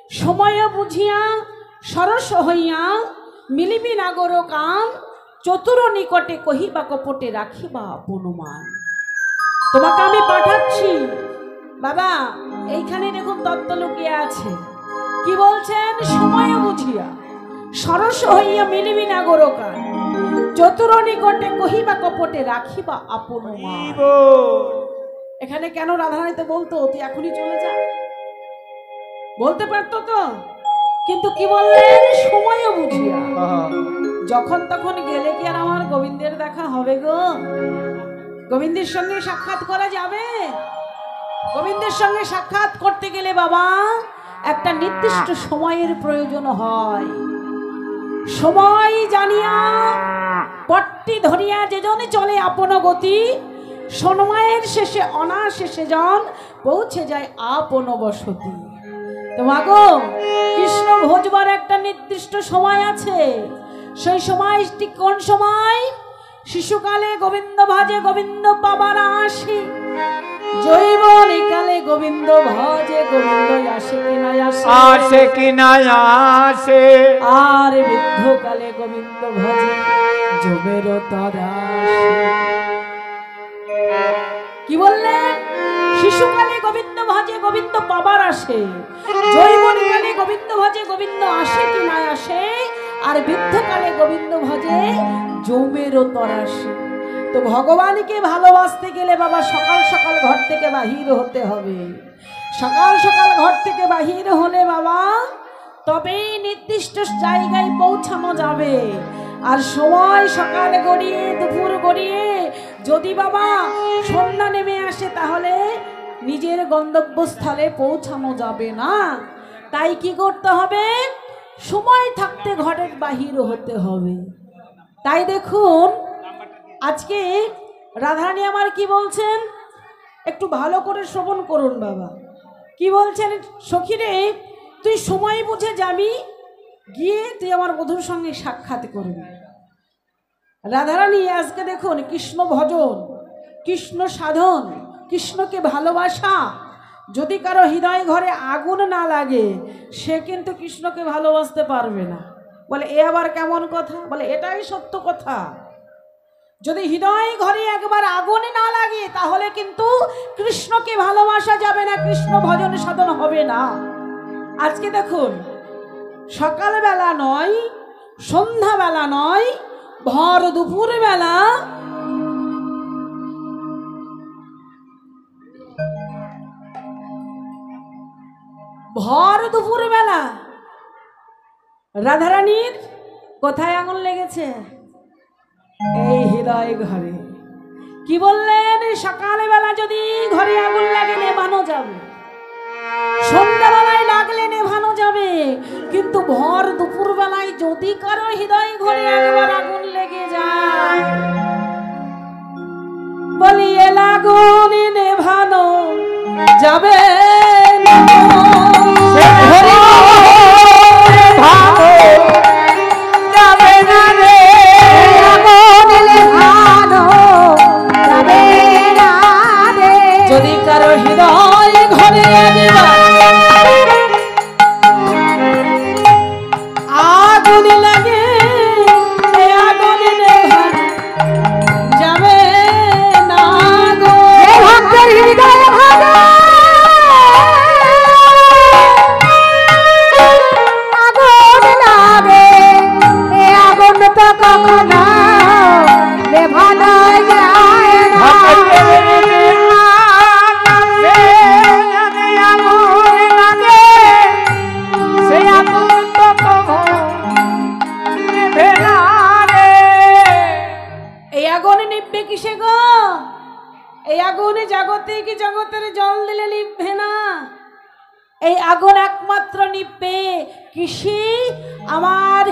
সময় বুঝিয়া সরস হইয়া মিলিবি নাগর কান, চতুর নিকটে কহিবা কপটে রাখিবা আপনমান। তোমাকে আমি পাঠাচ্ছি বাবা, এইখানে দেখুন তত্ত্ব লুকিয়ে আছে। কি বলছেন? সময় বুঝিয়া সরস হইয়া মিলিবি নাগর কান, চতুর নিকটে কহিবা কপটে রাখিবা আপনমান। এখানে কেন রাধারানী তো বলতো তুই এখনই চলে যা, বলতে পারতো তো, কিন্তু কি বললেন? সময় বুঝিয়া। যখন তখন গেলে কি আর আমার গোবিন্দের দেখা হবে গো? গোবিন্দের সঙ্গে সাক্ষাৎ করা যাবে? গোবিন্দের সঙ্গে সাক্ষাৎ করতে গেলে বাবা একটা নির্দিষ্ট সময়ের প্রয়োজন হয়। সময় জানিয়া পট্টি ধরিয়া যেজনে চলে আপন গতি, সময়ের শেষে অনাশেষে জন পৌঁছে যায় আপন বসতি। তো মাগো, কৃষ্ণ ভোজবার একটা নির্দিষ্ট সময় আছে। সেই সময়টি কোন সময়? শিশুকালে গোবিন্দ ভাজে গোবিন্দ পাবার আসে, যৌবনকালে গোবিন্দ ভজে গোবিন্দ আসে কি না আসে, আসে কি না আসে, আর বৃদ্ধকালে গোবিন্দ ভজে যমের তরা। কি বললেন? শিশুকালে গোবিন্দ ভজে গোবিন্দ পাবার আসে, যৌবনকালে গোবিন্দ ভজে গোবিন্দ আসে কি না আসে, আর বৃদ্ধকালে গোবিন্দ ভজে যমের তরাসে। তো ভগবানকে ভালোবাসতে গেলে বাবা সকাল সকাল ঘর থেকে বাহির হতে হবে। সকাল সকাল ঘর থেকে বাহির হলে বাবা তবেই নির্দিষ্ট জায়গায় পৌঁছানো যাবে। আর সময় সকাল গড়িয়ে দুপুর গড়িয়ে যদি বাবা সন্ধ্যা নেমে আসে তাহলে নিজের গন্তব্যস্থলে পৌঁছানো যাবে না। তাই কি করতে হবে? সময় থাকতে ঘরের বাহির হতে হবে। তাই দেখুন আজকে রাধারানী আমার কি বলছেন, একটু ভালো করে শ্রবণ করুন বাবা। কি বলছেন? সখীরে তুই সময় বুঝে যাবি, গিয়ে তুই আমার বধূর সঙ্গে সাক্ষাৎ করবি। রাধারানী আজকে দেখুন কৃষ্ণ ভজন, কৃষ্ণ সাধন, কৃষ্ণকে ভালোবাসা, যদি কারো হৃদয় ঘরে আগুন না লাগে সে কিন্তু কৃষ্ণকে ভালোবাসতে পারবে না। বলে এ আবার কেমন কথা? বলে এটাই সত্য কথা। যদি হৃদয় ঘরে একবার আগুন না লাগে তাহলে কিন্তু কৃষ্ণকে ভালোবাসা যাবে না, কৃষ্ণ ভজন সাধন হবে না। আজকে দেখুন সকালবেলা নয়, সন্ধ্যাবেলা নয়, ভর দুপুর বেলা ভর দুপুর বেলা রাধারানীর কোথায় আগুন লেগেছে? এই হৃদয় ঘরে। কি বললেন? সকালবেলা যদি ঘরে আগুন লাগে নেভানো যাবে, সন্ধ্যাবেলায় লাগলে নেভানো যাবে, কিন্তু ভর দুপুর বেলায় যদি কারো হৃদয় ঘরে একবার আগুন লেগে যায়, বলি এ আগুন নেভানো যাবে না। যদি কারো হৃদয় ঘরে আগুন লাগে আগুন নেভানো যাবে না গো। ভক্তের হৃদয় ভালো আগুন লাগে, এ আগুন তো কখনো নেভানো যায় না। কিসে গো? এই আগুনে জাগতিক জগতের জল দিলে নিভবে না। এই আগুন একমাত্র নিভবে কিসে? আমার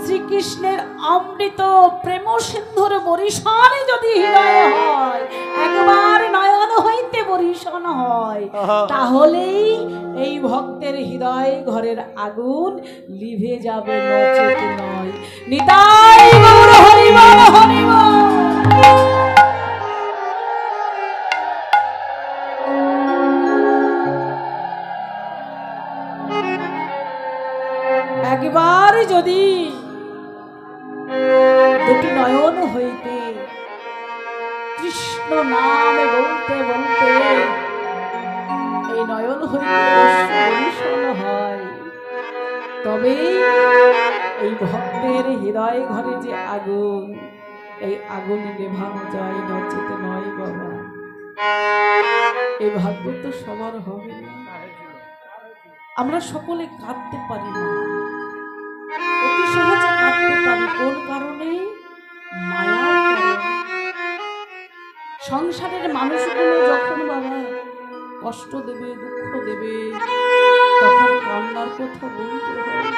শ্রীকৃষ্ণের অমৃত প্রেম সিন্ধুর বরিশনে যদি হৃদয় হয়, একবার নয়ন হইতে বরিশন হয়, তাহলেই এই ভক্তের হৃদয় ঘরের আগুন লিভে যাবে, নচেত নয়। নিতাই গৌর হরি বল হরি বল। একবার যদি দুটি নয়ন হইতে কৃষ্ণ নাম বলতে বলতে এই নয়ন হইতে অশ্রু হয়, তবে এই ভক্তের হৃদয় ঘরে যে আগুন, এই আগুন নেভানো যায়, নচেত নয় বাবা। এই ভাগ্য তো সবার হবে না। আমরা সকলে কাঁদতে পারি না, অতি সহজে কাঁদতে পারি। কোন কারণে? মায়ার কারণে। সংসারের মানুষগুলো যখন বাবা কষ্ট দেবে, দুঃখ দেবে, তখন কান্নার কথা বলতে হয়।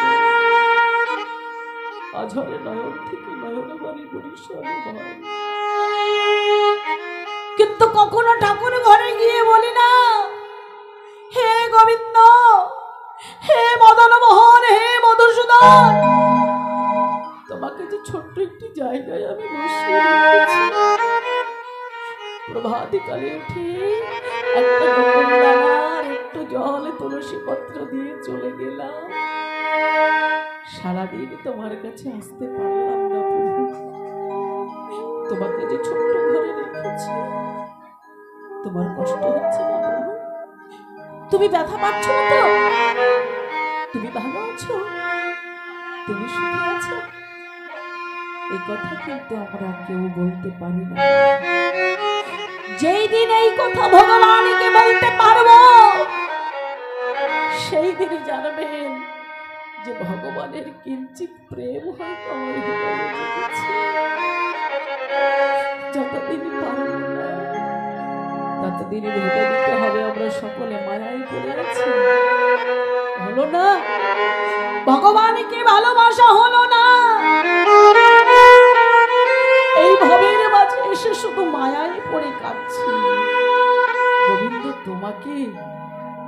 আঝরে নয়ন থেকে নয়ন বাড়ি পরিষ্কার হয়, কিন্তু কখনো ঠাকুর ঘরে গিয়ে বলি না, হে গোবিন্দ, হে মদন মোহন, হে মধুসূদন, তোমাকে যে ছোট্ট একটি জায়গায় আমি বসিয়ে রেখেছি। প্রভাতকালে উঠে একটা গোপনদানার একটু জল তুলসী পত্র দিয়ে চলে গেলাম। সারাদিন তোমার কাছে আসতে পারলাম না প্রভু। তোমাকে যে ছোট্ট ঘরে রেখেছি, তোমার কষ্ট হচ্ছে না প্রভু? তুমি ব্যথা পাচ্ছ না তো? তুমি ভালো আছো? তুমি সুখে আছো? এই কথা কিন্তু আমরা কেউ বলতে পারি না। যেই দিন এই কথা ভগবানকে বলতে পারবো, সেই দিন জানবেন যে ভগবানের কিঞ্চিত প্রেম হয়তো আমার হৃদয়ে জেগেছে। যতদিন পারব না, ততদিন ভেবে দিতে হবে আমরা সকলে মায়ায় পড়ে আছি। হলো না? ভগবানকে ভালোবাসা হলো না, এই ভবের মাঝে এসে শুধু মায়ায় পড়ে কাঁদছি। গোবিন্দ, তোমাকে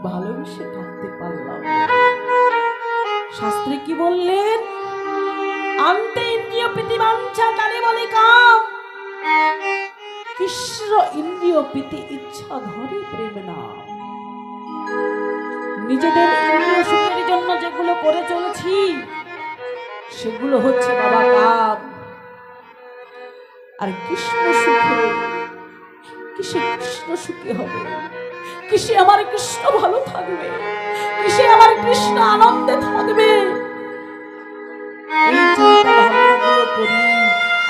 ভালোবেসে কাঁদতে পারলাম। শাস্ত্রে কি বললেন? আন্তে ইন্দ্রিয় প্রীতি বাঞ্ছা তারে বলে কাম, কৃষ্ণ ইন্দ্রিয় প্রীতি ইচ্ছা ধরে প্রেম নাম। নিজেদের ইন্দ্রিয় সুখের জন্য যেগুলো করে চলেছি, সেগুলো হচ্ছে বাবা কাম। আর কৃষ্ণ সুখে, কিসে কৃষ্ণ সুখী হবে? কিসে আমার কৃষ্ণ ভালো থাকবে? কিসে আমার কৃষ্ণ আনন্দে থাকবে? এই চিন্তা ভাবনাগুলো করি,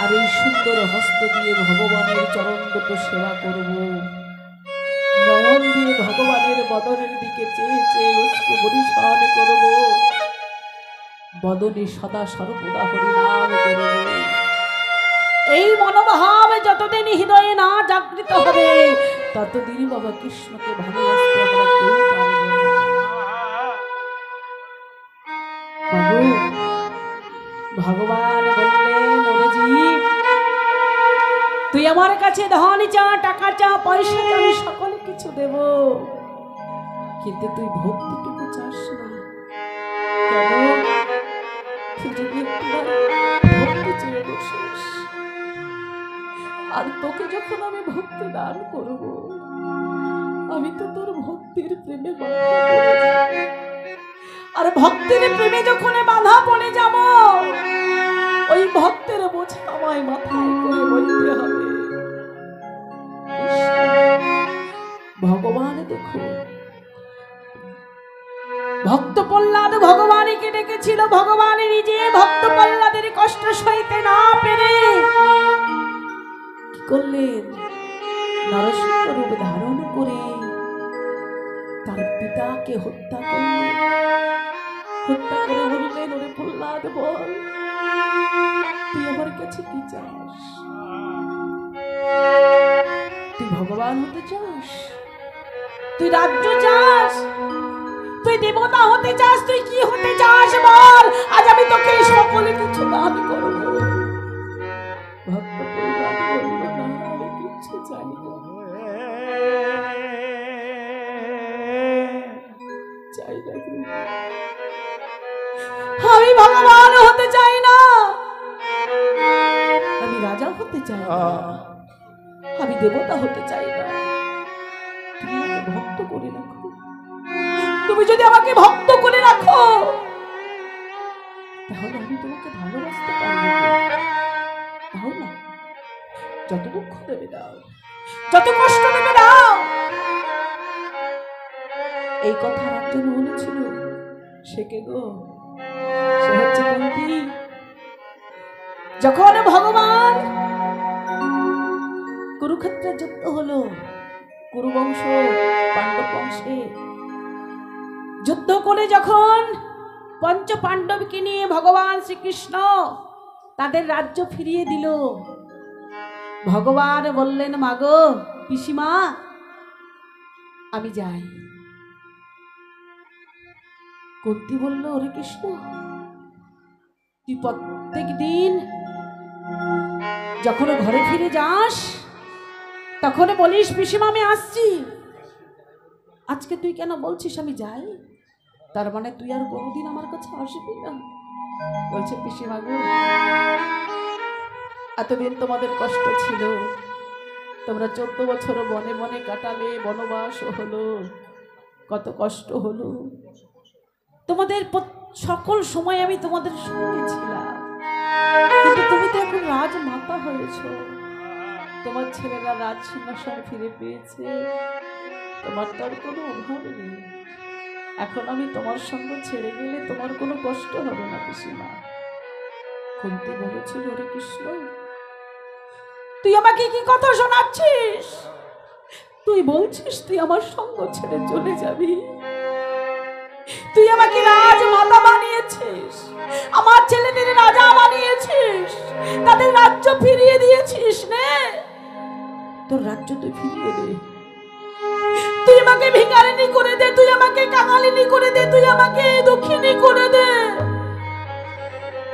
আর এই সুন্দর হস্ত দিয়ে ভগবানের চরণ দুটো সেবা করব। নয়ন দিয়ে ভগবানের বদনের দিকে চেয়ে চেয়ে অশ্রু বরিশান করব। বদনে সদা সর্বদা হরিনাম করব। এই মনোভাব যতদিন হৃদয়ে না জাগৃত হবে, ততদিনই বাবা কৃষ্ণকে ভালোবাসতে আমরা কেউ পারব না। বাবু, ভগবান বললেন, ওরে জীব, তুই আমার কাছে ধন চা, টাকা চা, পয়সা চা, আমি সকল কিছু দেব, কিন্তু তুই ভক্তিটুকু চাস না। কেন? তুই যদি একবার ভক্তি চেয়ে বসিস, আর তোকে যখন আমি ভক্তি দান করব, আমি তো তোর ভক্তির প্রেমে বাধা পড়ে যাব। আর ভক্তির প্রেমে যখন বাধা পড়ে যাব, ওই ভক্তের বোঝা আমায় মাথায় করে বলতে হবে। ভগবান দেখো, ভক্ত প্রহ্লাদ ভগবানকে ডেকেছিল। ভগবান নিজে ভক্ত প্রহ্লাদের কষ্ট সইতে না পেরে কি করলেন? নরসিংহ রূপ ধারণ করে তার পিতাকে হত্যা করলেন। হত্যা করে বললেন, ওরে প্রহ্লাদ, বল তুই আমার কাছে কি চাস? তুই ভগবান হতে চাস? তুই রাজ্য চাস? তুই দেবতা হতে চাস? তুই কি হতে চাস বল? আজ আমি তোকে সকলে কিছু দান করব। ভক্ত প্রহ্লাদ বলল, না, আমি কিছু চাই না, চাই না, আমি ভগবান হতে চাই না, আমি রাজা হতে চাই না, আমি দেবতা হতে চাই না। তুমি আমাকে ভক্ত করে রাখো। তুমি যদি আমাকে ভক্ত করে রাখো, তাহলে আমি তোমাকে ভালোবাসতে পারবো। তাও না, যত দুঃখ দেবে দাও, যত কষ্ট দেবে দাও। এই কথা একজন বলেছিল। সে কে গো? সে হচ্ছে কুন্তী। যখন ভগবান কুরুক্ষেত্রের যুদ্ধ হলো, কুরুবংশ পাণ্ডব বংশে যুদ্ধ করে যখন পঞ্চ পাণ্ডবকে নিয়ে ভগবান শ্রীকৃষ্ণ তাদের রাজ্য ফিরিয়ে দিল, ভগবান বললেন, মাগো পিসিমা আমি যাই। কুন্তী বলল, ওরে কৃষ্ণ, তুই প্রত্যেক দিন যখন ঘরে ফিরে যাস তখন বলিস পিসিমা আমি আসছি, আজকে তুই কেন বলছিস আমি যাই? তার মানে তুই আর কোনোদিন আমার কাছে আসবি না? বলছে, পিসিমা গো, এতদিন তোমাদের কষ্ট ছিল, তোমরা 14 বছর বনে বনে কাটালে, বনবাস হলো, কত কষ্ট হলো, তোমাদের সকল সময় আমি তোমাদের সঙ্গে ছিলাম, কিন্তু তুমি তো এখন রাজমাতা হয়েছ, তোমার ছেলেরা রাজ সিংহাসন ফিরে পেয়েছে, তোমার তো আর কোনো অভাব নেই, এখন আমি তোমার সঙ্গ ছেড়ে গেলে তোমার কোনো কষ্ট হবে না পিসিমা। কুন্তী বলেছিল, ওরে কৃষ্ণ, তুই আমাকে কি কথা শোনাচ্ছিস? তুই বলছিস তুই আমার সঙ্গ ছেড়ে চলে যাবি? তুই আমাকে রাজমাতা বানিয়েছিস, আমার ছেলেদের রাজা বানিয়েছিস, তাদের রাজ্য ফিরিয়ে দিয়েছিস, নে তোর রাজ্য তুই ফিরিয়ে দে, তুই আমাকে ভিখারিনী করে দে, তুই আমাকে কাঙালিনী করে দে, তুই আমাকে দুঃখিনী করে দে,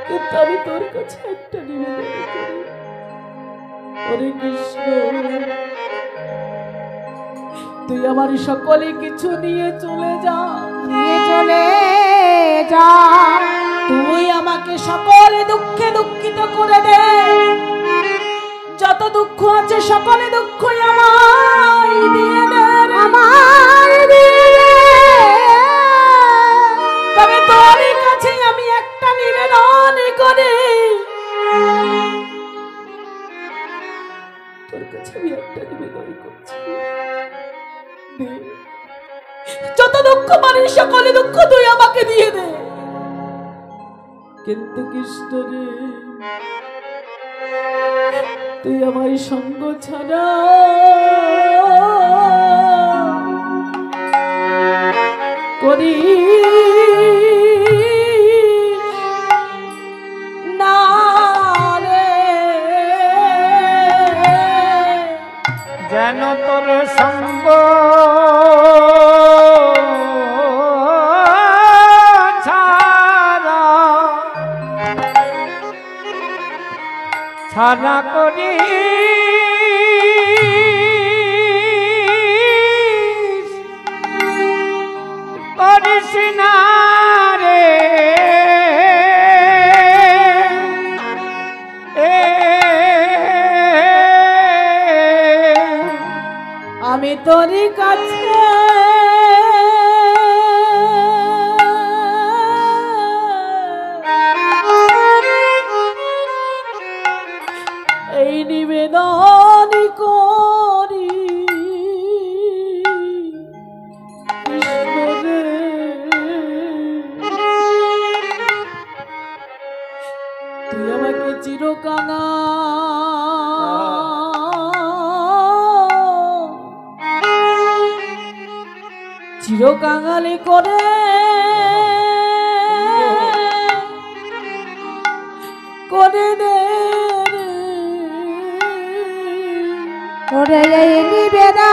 কিন্তু আমি তোর কাছে একটা নিবেদন করি, ওরে কৃষ্ণ, তুই আমার সকলে কিছু নিয়ে চলে যা, নিয়ে চলে যা, তুই আমাকে সকলে দুঃখে দুঃখিত করে দে, যত দুঃখ আছে সকলে দুঃখই আমায় দিয়ে দে, আমায় দিয়ে দে। তবে তোর কাছে আমি একটা নিবেদন করি, তোর কাছে আমি একটা নিবেদন করছি, যত দুঃখ মানে সকলে দুঃখ তুই আমাকে দিয়ে দে, কিন্তু কৃষ্ণ রে, তুই আমার সঙ্গ ছাড়া করি না রে, যেন তোর সঙ্গ ছাড়া করি করিস না রে, আমি তোর কাছে এই নিবেদন করি, কৃষ্ণ রে, তুই আমাকে চিরকাঙালি করে করে দে, ওরে এই নিবেদন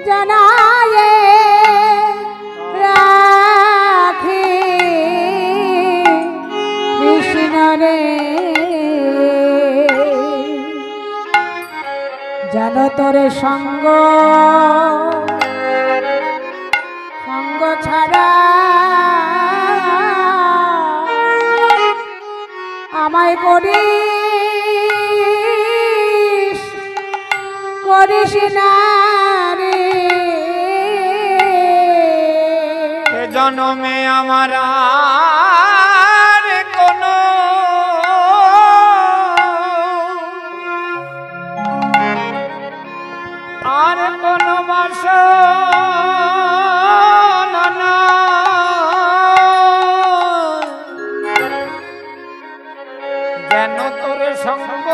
জানায় রাখি কৃষ্ণ রে, যেন তোরে সঙ্গ ছাড়া আমায় করিস করিস না রে এ জনমে আমার আর কোনো বাসনা নাই। যেন তোর সঙ্গ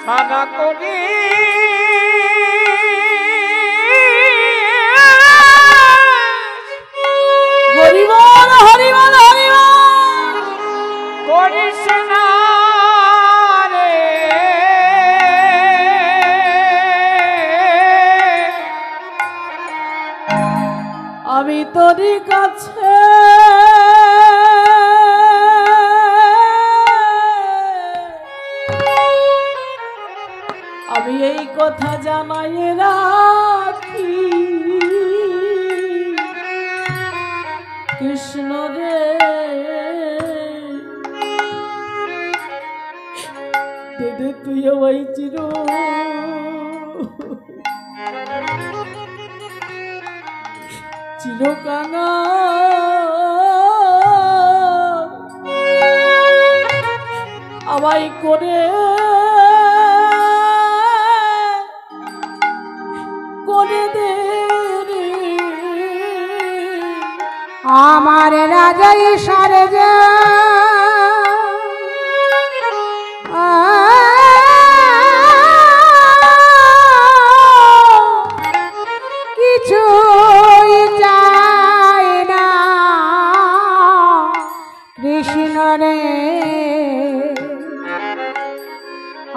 ছাড়া করি হরিবল হরিবল হরিবল করিস না রে আমি তোরই কাছে আমি এই কথা জানাই রাখি কৃষ্ণ রে দেদে তুই আমায় চিরকানা আমায় করে দে রে আমার রাজা ঈশ্বরে যা কিছুই চাই না কৃষ্ণ রে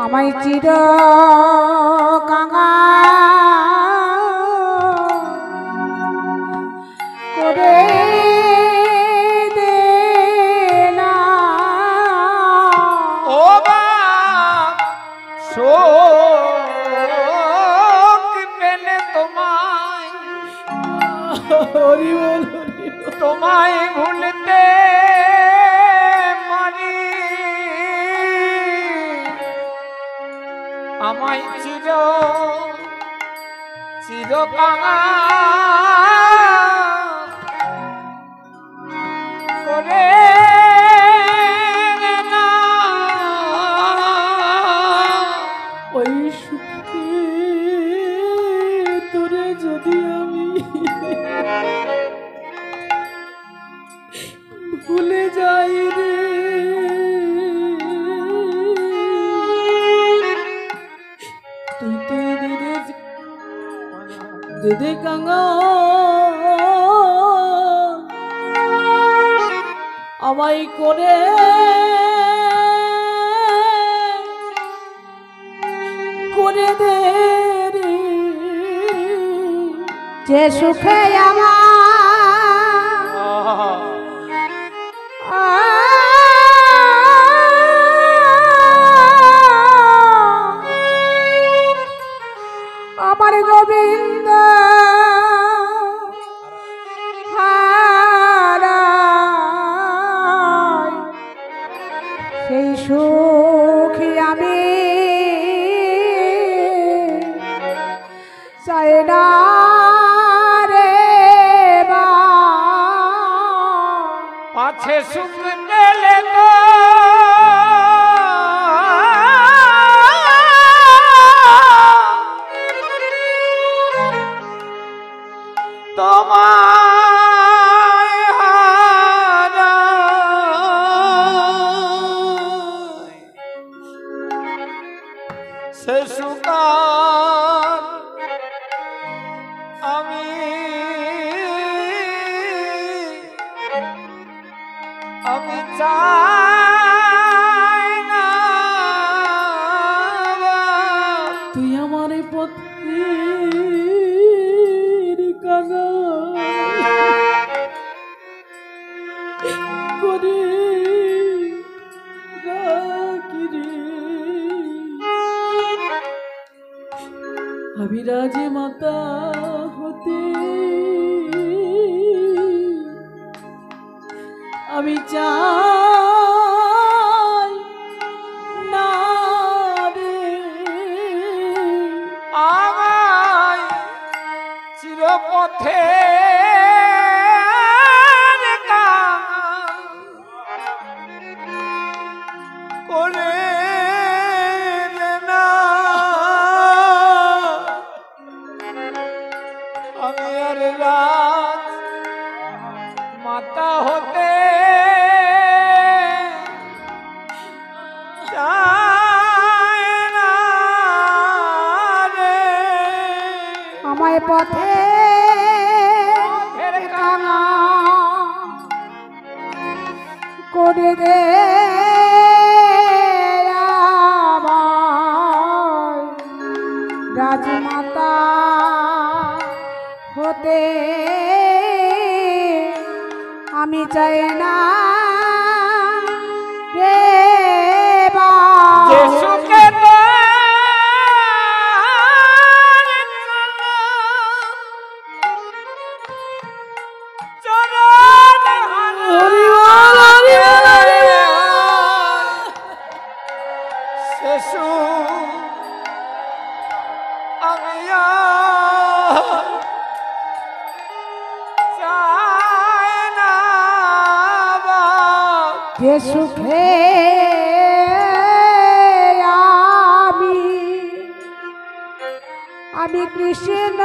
আমায় চির কাঙা করে দে না ও বাপ শোক পেলে তোমায় হরিবল হরিবল তোমায় ভুলতে মারি আমায় চির কাঙা করে না। ওই সুখে তোরে যদি আমি ভুলে যাই রে তুই দেদে কাঙা আমায় করে দে রে যে সুখে আমার আমার গোবিন্দ হারায় সেই সুখী আমি চাই না রে বা পাছে সুখ পেলে তো তোমায় হারাই সে সুখ আমি চাই না। তুই আমার পথের কাঙা করে রাখি রে আমি রাজে মাতা হতে আমি চাই না রে আমায় চিরপথে করে দে না। আমি আর রাত মাতা হতে চাই না রে। আমায় পথে কাঙা করে দে আমায় রাজমাতা হতে আমি চাই না রে বা যে সুখে যে সুখে আমি কৃষ্ণ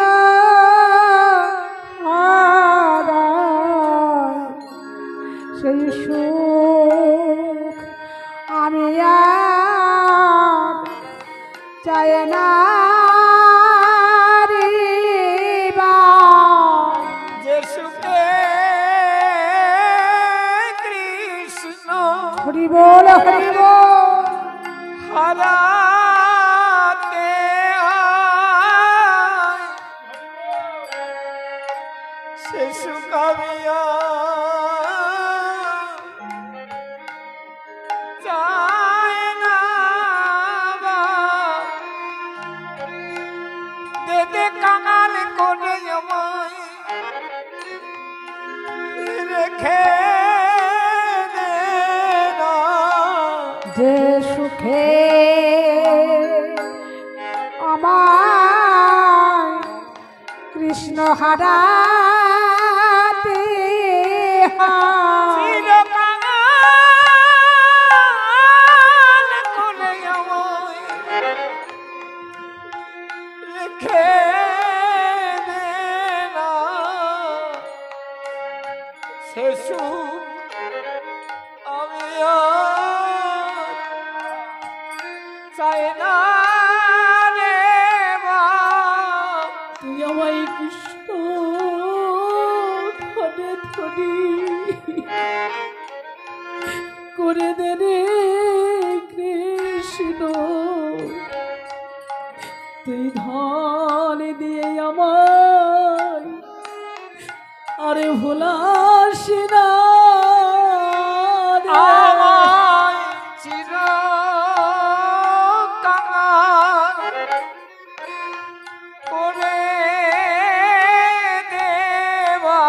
সেই সুখ আমি আর চাই না রে বা যে সুখে কৃষ্ণ হরি বল হরি বল হারাতে আয়, সে সুখ আমি চাই না বা। দে দে কাঙাল করে আমায় রেখে দে না। যে সুখে আমার কৃষ্ণ হারাতে চিরকাল করে আমায় রেখে দে না। সে সুখ আমি আর চাই না রে মা। তুই আমায় কৃষ্ণ ধনে ধনি করে দে রে কৃষ্ণ, তুই ধন দিয়ে আমায় আরে ভোলাস না রে। আমায় চিরকাল করে দেবা।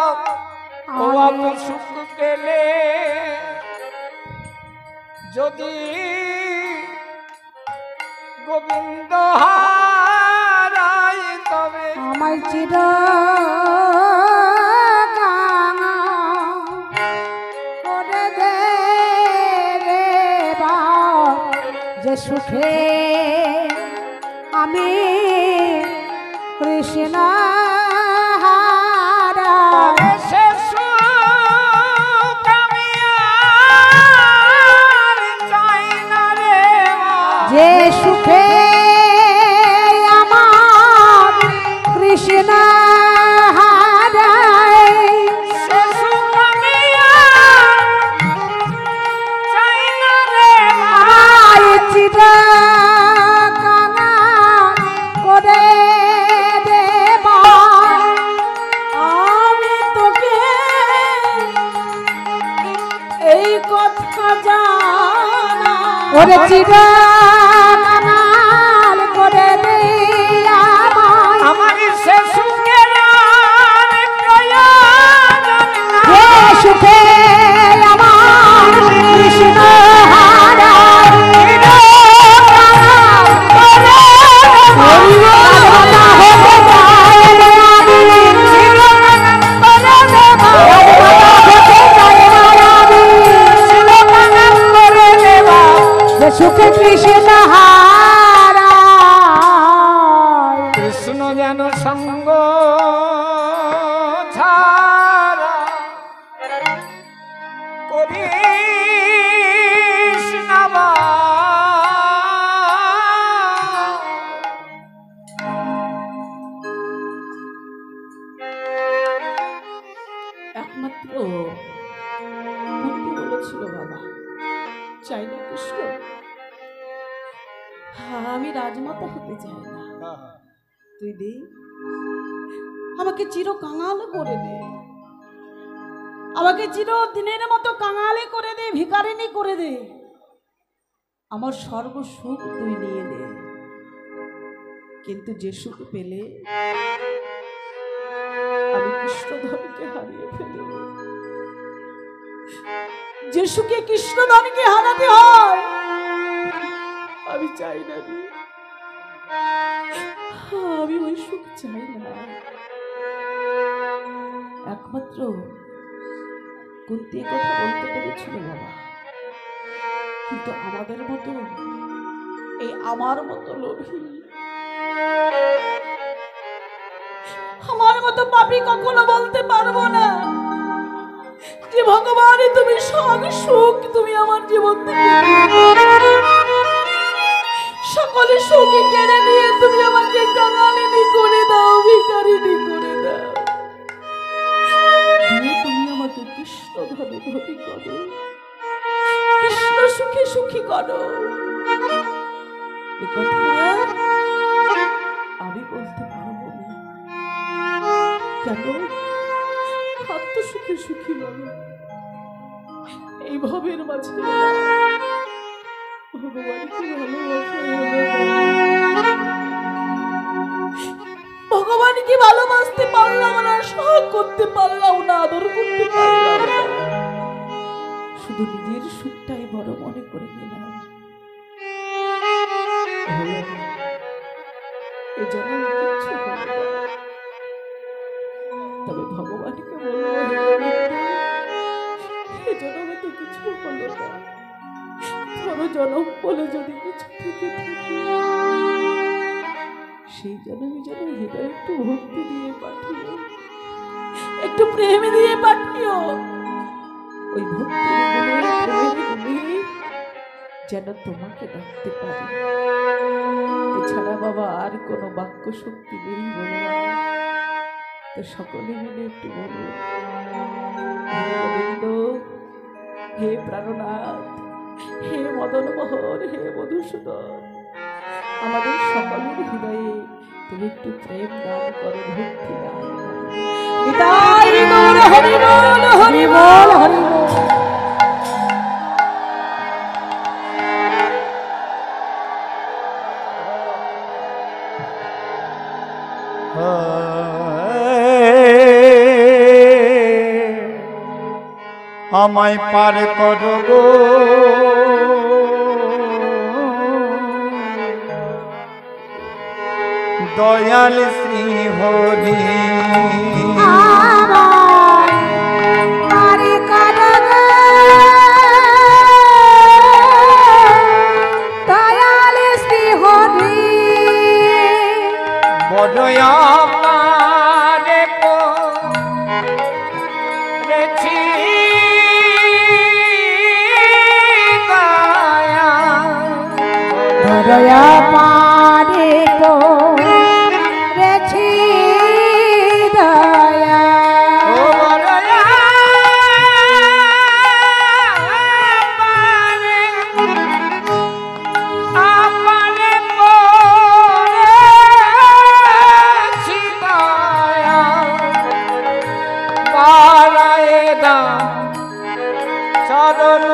ও আমি সুখ পেলে যদি গোবিন্দ হারাই তবে আমায় চির করে দে রে বাপ, যে সুখে আমি কৃষ্ণ হারাই। সে সুখ আমি আর চাই না রে মা। যে সুখে আমার কৃষ্ণ হারাই। সে সুখ আমি আর চাই না রে মা। আমায় চিরকাল করে দেবা। আমি তোকে এই কথা জানা ওরে চিরকাল করে দে আমায়। আমার সে সুখের আর প্রয়োজন যে নাই। সুখে আমার কুন্তি বলেছিল, বাবা চাই না কৃষ্ণ, আমি রাজমাতা হতে চাই না, তুই দে আমাকে চির কাঙাল করে দে, আমাকে চিরদিনের মতো কাঙালি করে দে, ভিখারিনী করে দে, আমার সর্বসুখ তুই নিয়ে দে। কিন্তু যে সুখ পেলে আমি কৃষ্ণধনকে হারিয়ে ফেলব, যে সুখে কৃষ্ণধনকে হারাতে হয় আমি চাই না রে, আমি ওই সুখ চাই না। একমাত্র কুন্তি কথা বলতে পেরেছিল বাবা, কিন্তু আমাদের মতো, এই আমার মতো লোভী, আমার মতো পাপী কখনো বলতে পারবো না যে ভগবান তুমি সব সুখ তুমি আমার জীবন থেকে সকলে সুখী কেড়ে নিয়ে তুমি আমাকে কাঙালিনী করে দাও, ভিখারিনী করে দাও, তুমি আমাকে কৃষ্ণ ধনে ধনী করো, কৃষ্ণ সুখে সুখী করো। আমি বলতে পারবো না, কেন আত্মসুখে সুখী বলো, এই ভবের মাঝে ভগবানকে ভালোবাসতে পারলাম না, সহ্য করতে পারলাম না, আদর করতে পারলাম না, শুধু নিজের সুখটাই বড় মনে করে নিলাম। এজন্য কিছু তবে ভগবানকে বলবো, এজন্য তো কিছু হলো না, ধরো জনম বলে যদি কিছু থেকে থাকে সেই জন্মে যেন হৃদয় একটু ভক্তি দিয়ে পাঠিও, একটু প্রেম দিয়ে পাঠিও, ওই ভক্তি যেন তোমাকে ডাকতে পারি। এছাড়া বাবা আর কোনো বাক্য শক্তি নেই বলো না, তো সকলে মিলে একটু বলো, গোবিন্দ, হে প্রাণনাথ, হে মদন মোহন, হে মধুসূদন, আমাদের সকলের হৃদয়ে তুমি একটু প্রেম দান করো, ভক্তি দান করো। নিতাই গৌর হরি বল, হরি বল, হরি বল। আমায় পার করো গো দয়াল শ্রী হরি, দয়াল শ্রী হরি, বড় আমারে করেছি দয়া, দয়া পারে করেছি দয়া, ও বড় আমারে করেছি দয়া, বাড়ায়ে দাও চরণ